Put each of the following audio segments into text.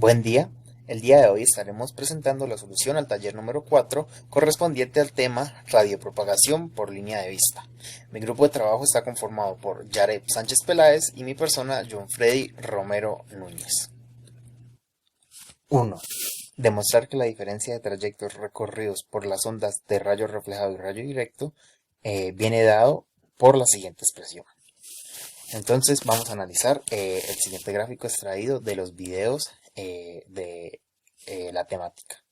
Buen día. El día de hoy estaremos presentando la solución al taller número 4 correspondiente al tema radiopropagación por línea de vista. Mi grupo de trabajo está conformado por Yared Sánchez Peláez y mi persona John Freddy Romero Núñez. 1. Demostrar que la diferencia de trayectos recorridos por las ondas de rayo reflejado y rayo directo viene dado por la siguiente expresión. Entonces vamos a analizar el siguiente gráfico extraído de los videos de la temática.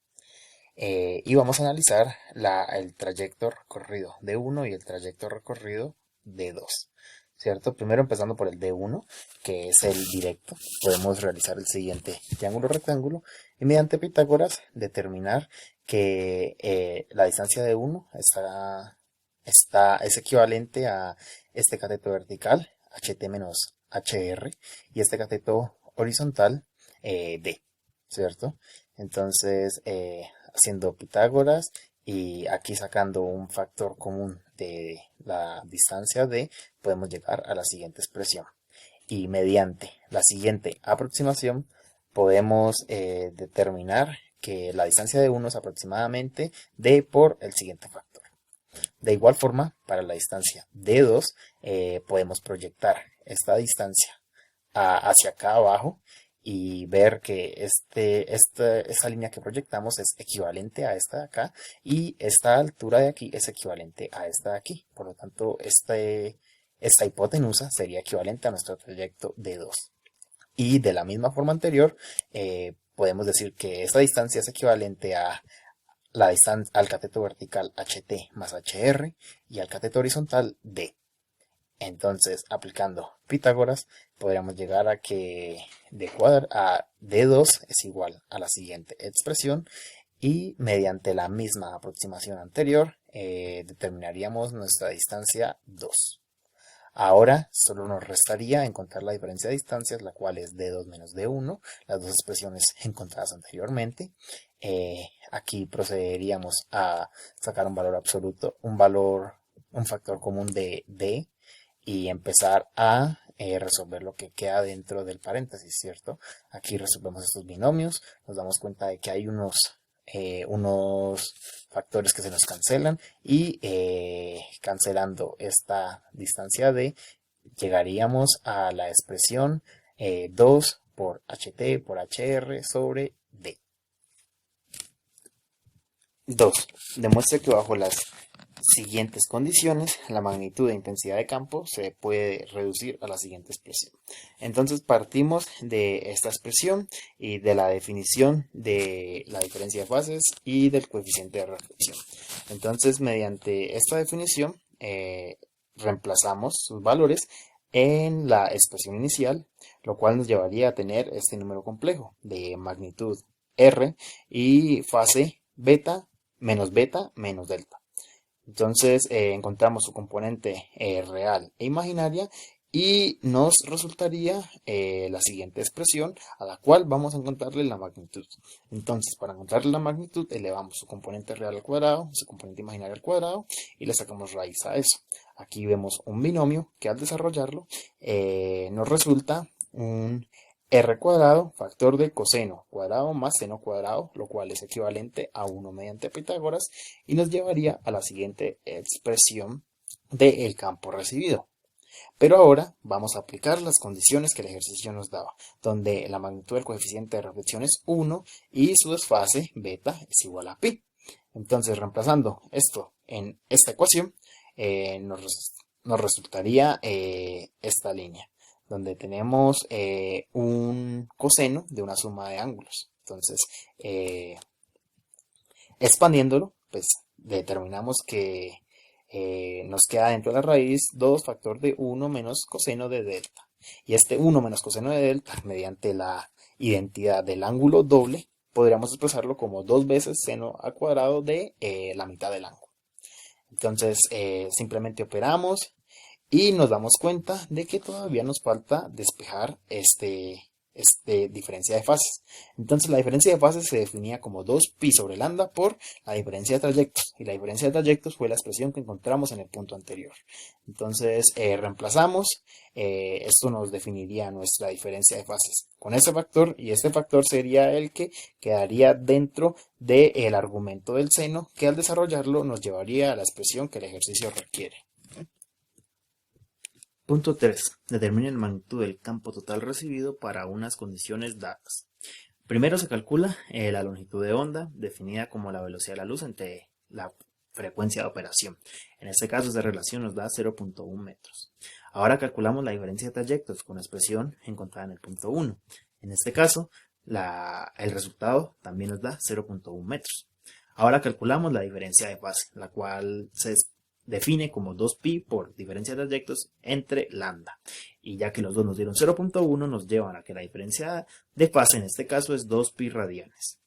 Y vamos a analizar el trayecto recorrido de 1 y el trayecto recorrido de 2. ¿Cierto? Primero empezando por el D1, que es el directo. Podemos realizar el siguiente triángulo rectángulo y mediante Pitágoras determinar que la distancia de 1 es equivalente a este cateto vertical, HT menos HR, y este cateto horizontal, D, ¿cierto? Entonces, haciendo Pitágoras y aquí sacando un factor común de la distancia D, podemos llegar a la siguiente expresión. Y mediante la siguiente aproximación, podemos determinar que la distancia de 1 es aproximadamente D por el siguiente factor. De igual forma, para la distancia D2, podemos proyectar esta distancia hacia acá abajo y ver que esta línea que proyectamos es equivalente a esta de acá y esta altura de aquí es equivalente a esta de aquí. Por lo tanto, esta hipotenusa sería equivalente a nuestro trayecto D2. Y de la misma forma anterior, podemos decir que esta distancia es equivalente a la distancia al cateto vertical HT más HR y al cateto horizontal D. Entonces, aplicando Pitágoras, podríamos llegar a que D2 es igual a la siguiente expresión y mediante la misma aproximación anterior determinaríamos nuestra distancia 2. Ahora solo nos restaría encontrar la diferencia de distancias, la cual es D2 menos D1, las dos expresiones encontradas anteriormente. Aquí procederíamos a sacar un valor absoluto, un factor común de D y empezar a resolver lo que queda dentro del paréntesis, ¿cierto? Aquí resolvemos estos binomios, nos damos cuenta de que hay unos factores que se nos cancelan y cancelando esta distancia D llegaríamos a la expresión 2 por HT por HR sobre D. 2. Demuestra que bajo las siguientes condiciones, la magnitud e intensidad de campo se puede reducir a la siguiente expresión. Entonces partimos de esta expresión y de la definición de la diferencia de fases y del coeficiente de reflexión. Entonces, mediante esta definición, reemplazamos sus valores en la expresión inicial, lo cual nos llevaría a tener este número complejo de magnitud R y fase beta menos delta. Entonces encontramos su componente real e imaginaria y nos resultaría la siguiente expresión a la cual vamos a encontrarle la magnitud. Entonces, para encontrarle la magnitud, elevamos su componente real al cuadrado, su componente imaginario al cuadrado y le sacamos raíz a eso. Aquí vemos un binomio que al desarrollarlo nos resulta un R cuadrado, factor de coseno cuadrado más seno cuadrado, lo cual es equivalente a 1 mediante Pitágoras y nos llevaría a la siguiente expresión del campo recibido. Pero ahora vamos a aplicar las condiciones que el ejercicio nos daba, donde la magnitud del coeficiente de reflexión es 1 y su desfase beta es igual a pi. Entonces, reemplazando esto en esta ecuación, nos resultaría esta línea, donde tenemos un coseno de una suma de ángulos. Entonces, expandiéndolo, pues determinamos que nos queda dentro de la raíz 2 factor de 1 menos coseno de delta. Y este 1 menos coseno de delta, mediante la identidad del ángulo doble, podríamos expresarlo como 2 veces seno al cuadrado de la mitad del ángulo. Entonces, simplemente operamos y nos damos cuenta de que todavía nos falta despejar este diferencia de fases. Entonces la diferencia de fases se definía como 2pi sobre lambda por la diferencia de trayectos, y la diferencia de trayectos fue la expresión que encontramos en el punto anterior. Entonces reemplazamos, esto nos definiría nuestra diferencia de fases con ese factor, y este factor sería el que quedaría dentro del argumento del seno, que al desarrollarlo nos llevaría a la expresión que el ejercicio requiere. Punto 3. Determine la magnitud del campo total recibido para unas condiciones dadas. Primero se calcula la longitud de onda, definida como la velocidad de la luz entre la frecuencia de operación. En este caso, esa relación nos da 0.1 metros. Ahora calculamos la diferencia de trayectos con la expresión encontrada en el punto 1. En este caso, el resultado también nos da 0.1 metros. Ahora calculamos la diferencia de fase, la cual se define como 2pi por diferencia de trayectos entre lambda. Y ya que los dos nos dieron 0.1, nos llevan a que la diferencia de fase en este caso es 2pi radianes.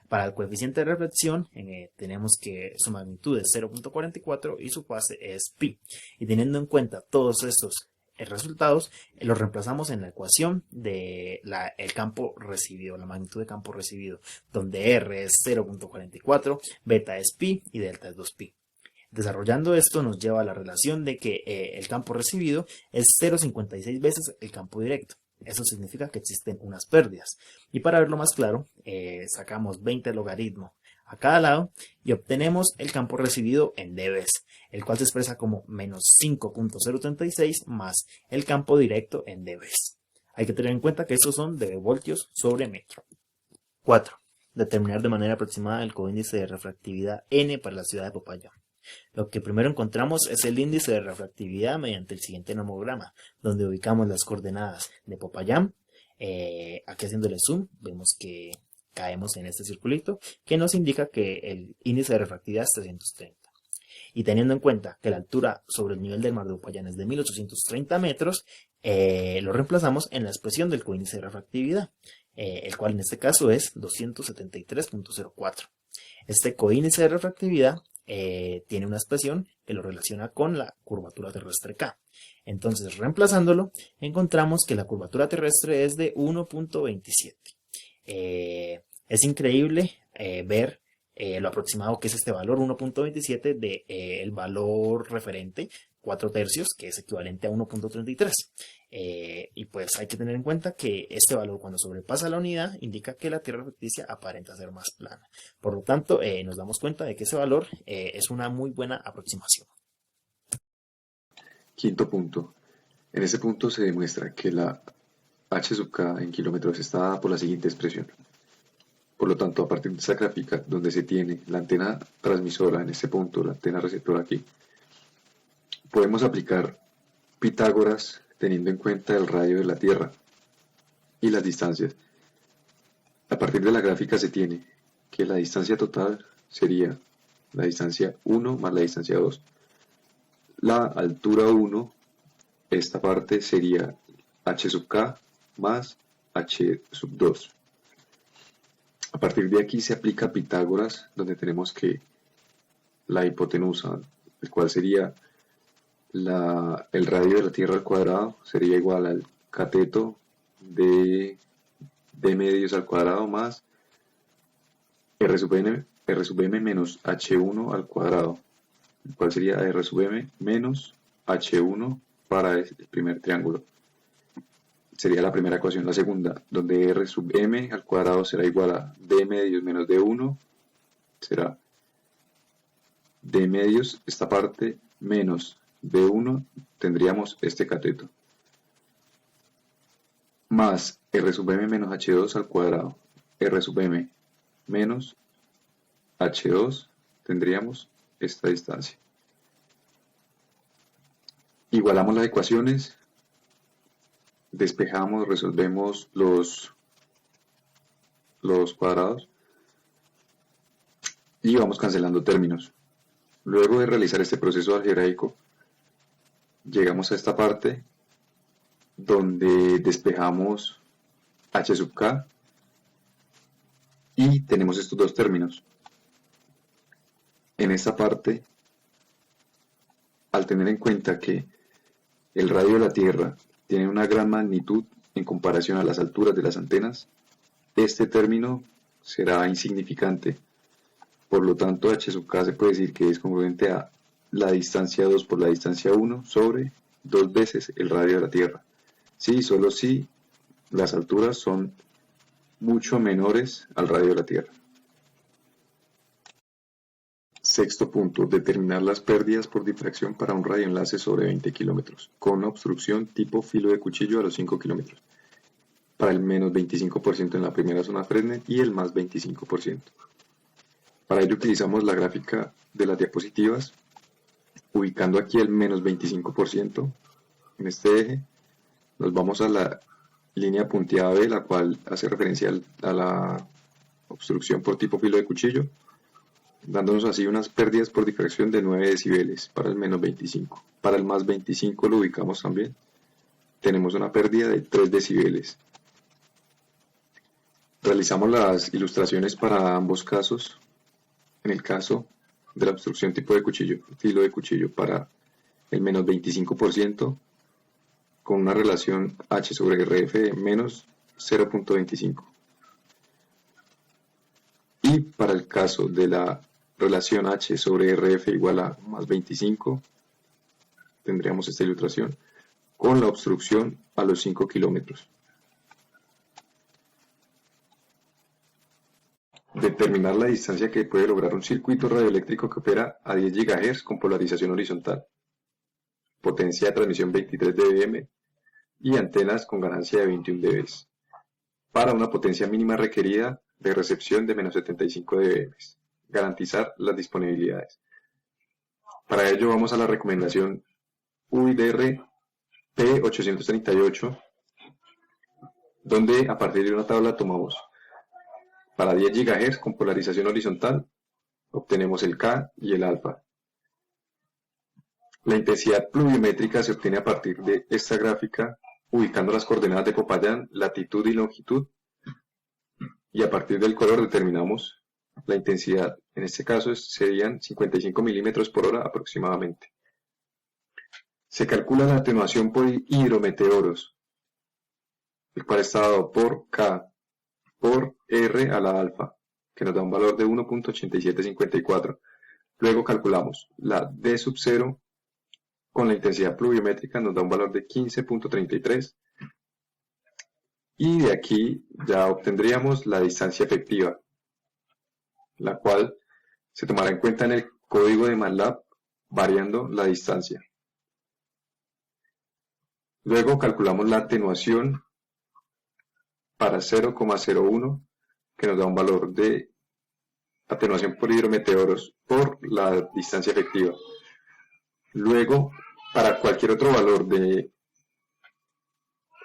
Para el coeficiente de reflexión tenemos que su magnitud es 0.44 y su fase es pi. Y teniendo en cuenta todos estos resultados, los reemplazamos en la ecuación de el campo recibido, la magnitud de campo recibido, donde r es 0.44, beta es pi y delta es 2pi. Desarrollando esto nos lleva a la relación de que el campo recibido es 0.56 veces el campo directo. Eso significa que existen unas pérdidas. Y para verlo más claro, sacamos 20 logaritmo a cada lado y obtenemos el campo recibido en dB, el cual se expresa como menos 5.036 más el campo directo en dB. Hay que tener en cuenta que estos son dB voltios sobre metro. 4. Determinar de manera aproximada el coíndice de refractividad N para la ciudad de Popayán. Lo que primero encontramos es el índice de refractividad mediante el siguiente nomograma, donde ubicamos las coordenadas de Popayán. Aquí haciéndole zoom, vemos que caemos en este circulito, que nos indica que el índice de refractividad es 330. Y teniendo en cuenta que la altura sobre el nivel del mar de Popayán es de 1830 metros, lo reemplazamos en la expresión del coíndice de refractividad, el cual en este caso es 273.04. Este coíndice de refractividad tiene una expresión que lo relaciona con la curvatura terrestre K. Entonces, reemplazándolo, encontramos que la curvatura terrestre es de 1.27. Es increíble ver lo aproximado que es este valor 1.27 del valor referente 4 tercios, que es equivalente a 1.33. Y pues hay que tener en cuenta que este valor, cuando sobrepasa la unidad, indica que la Tierra ficticia aparenta ser más plana. Por lo tanto, nos damos cuenta de que ese valor es una muy buena aproximación. Quinto punto. En este punto se demuestra que la h sub k en kilómetros está dada por la siguiente expresión. Por lo tanto, a partir de esta gráfica, donde se tiene la antena transmisora en este punto, la antena receptora aquí, podemos aplicar Pitágoras teniendo en cuenta el radio de la Tierra y las distancias. A partir de la gráfica se tiene que la distancia total sería la distancia 1 más la distancia 2. La altura 1, esta parte sería h sub k más h sub 2. A partir de aquí se aplica Pitágoras, donde tenemos que la hipotenusa, el cual sería el radio de la Tierra al cuadrado, sería igual al cateto de d medios al cuadrado más r sub m menos h1 al cuadrado, el cual sería r sub m menos h1 para el primer triángulo. Sería la primera ecuación. La segunda, donde r sub m al cuadrado será igual a d medios menos d1, será d medios, esta parte, menos d1, tendríamos este cateto, más r sub m menos h2 al cuadrado. R sub m menos h2, tendríamos esta distancia. Igualamos las ecuaciones, despejamos, resolvemos los cuadrados y vamos cancelando términos. Luego de realizar este proceso algebraico, llegamos a esta parte donde despejamos h sub k y tenemos estos dos términos. En esta parte, al tener en cuenta que el radio de la Tierra tiene una gran magnitud en comparación a las alturas de las antenas, este término será insignificante. Por lo tanto, h sub k se puede decir que es congruente a la distancia 2 por la distancia 1 sobre 2 veces el radio de la Tierra. Sí, solo si las alturas son mucho menores al radio de la Tierra. Sexto punto, determinar las pérdidas por difracción para un radioenlace sobre 20 kilómetros, con obstrucción tipo filo de cuchillo a los 5 kilómetros, para el menos 25% en la primera zona Fresnel y el más 25%. Para ello utilizamos la gráfica de las diapositivas, ubicando aquí el menos 25% en este eje. Nos vamos a la línea punteada B, la cual hace referencia a la obstrucción por tipo filo de cuchillo, dándonos así unas pérdidas por difracción de 9 decibeles para el menos 25. Para el más 25 lo ubicamos también. Tenemos una pérdida de 3 decibeles. Realizamos las ilustraciones para ambos casos. En el caso de la obstrucción tipo de cuchillo, filo de cuchillo para el menos 25%, con una relación H sobre RF de menos 0.25. Y para el caso de la relación H sobre RF igual a más 25, tendríamos esta ilustración con la obstrucción a los 5 kilómetros. Determinar la distancia que puede lograr un circuito radioeléctrico que opera a 10 GHz con polarización horizontal, potencia de transmisión 23 dBm y antenas con ganancia de 21 dB, para una potencia mínima requerida de recepción de menos 75 dBm. Garantizar las disponibilidades. Para ello vamos a la recomendación UIDR P838, donde a partir de una tabla tomamos para 10 GHz con polarización horizontal, obtenemos el K y el alfa. La intensidad pluviométrica se obtiene a partir de esta gráfica, ubicando las coordenadas de Popayán, latitud y longitud, y a partir del color determinamos la intensidad. En este caso serían 55 milímetros por hora aproximadamente. Se calcula la atenuación por hidrometeoros, el cual está dado por K por R a la alfa, que nos da un valor de 1.8754. Luego calculamos la D sub 0 con la intensidad pluviométrica, nos da un valor de 15.33. Y de aquí ya obtendríamos la distancia efectiva, la cual se tomará en cuenta en el código de MATLAB variando la distancia. Luego calculamos la atenuación para 0,01, que nos da un valor de atenuación por hidrometeoros por la distancia efectiva. Luego, para cualquier otro valor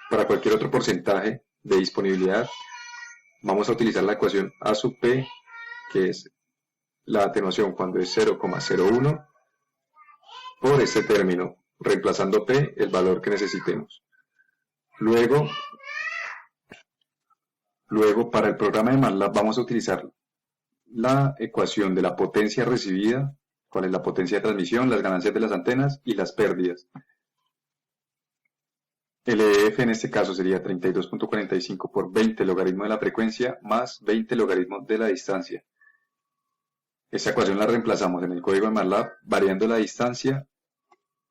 para cualquier otro porcentaje de disponibilidad, vamos a utilizar la ecuación A sub P, que es la atenuación cuando es 0,01 por este término, reemplazando P el valor que necesitemos. Luego, para el programa de MATLAB vamos a utilizar la ecuación de la potencia recibida, cuál es la potencia de transmisión, las ganancias de las antenas y las pérdidas. El EF en este caso sería 32.45 por 20 logaritmo de la frecuencia más 20 logaritmo de la distancia. Esta ecuación la reemplazamos en el código de MATLAB variando la distancia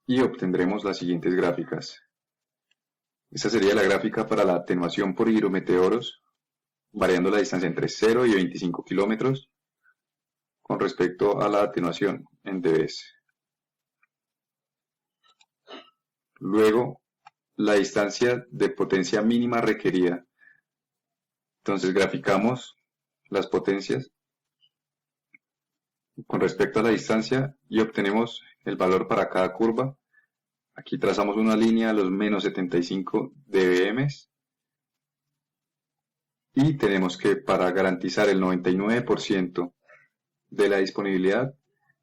y obtendremos las siguientes gráficas. Esta sería la gráfica para la atenuación por hidrometeoros, variando la distancia entre 0 y 25 kilómetros con respecto a la atenuación en dB. Luego, la distancia de potencia mínima requerida. Entonces graficamos las potencias con respecto a la distancia y obtenemos el valor para cada curva. Aquí trazamos una línea a los menos 75 dBm y tenemos que para garantizar el 99% de la disponibilidad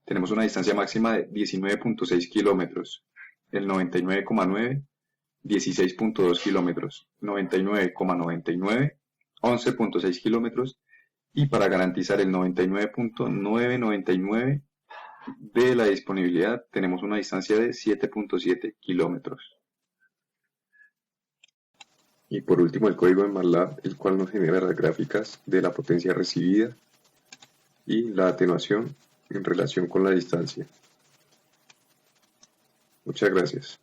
tenemos una distancia máxima de 19.6 kilómetros, el 99,9 16.2 kilómetros, 99,99 11.6 kilómetros y para garantizar el 99.999 de la disponibilidad tenemos una distancia de 7.7 kilómetros. Y por último el código de MATLAB, el cual nos genera las gráficas de la potencia recibida y la atenuación en relación con la distancia. Muchas gracias.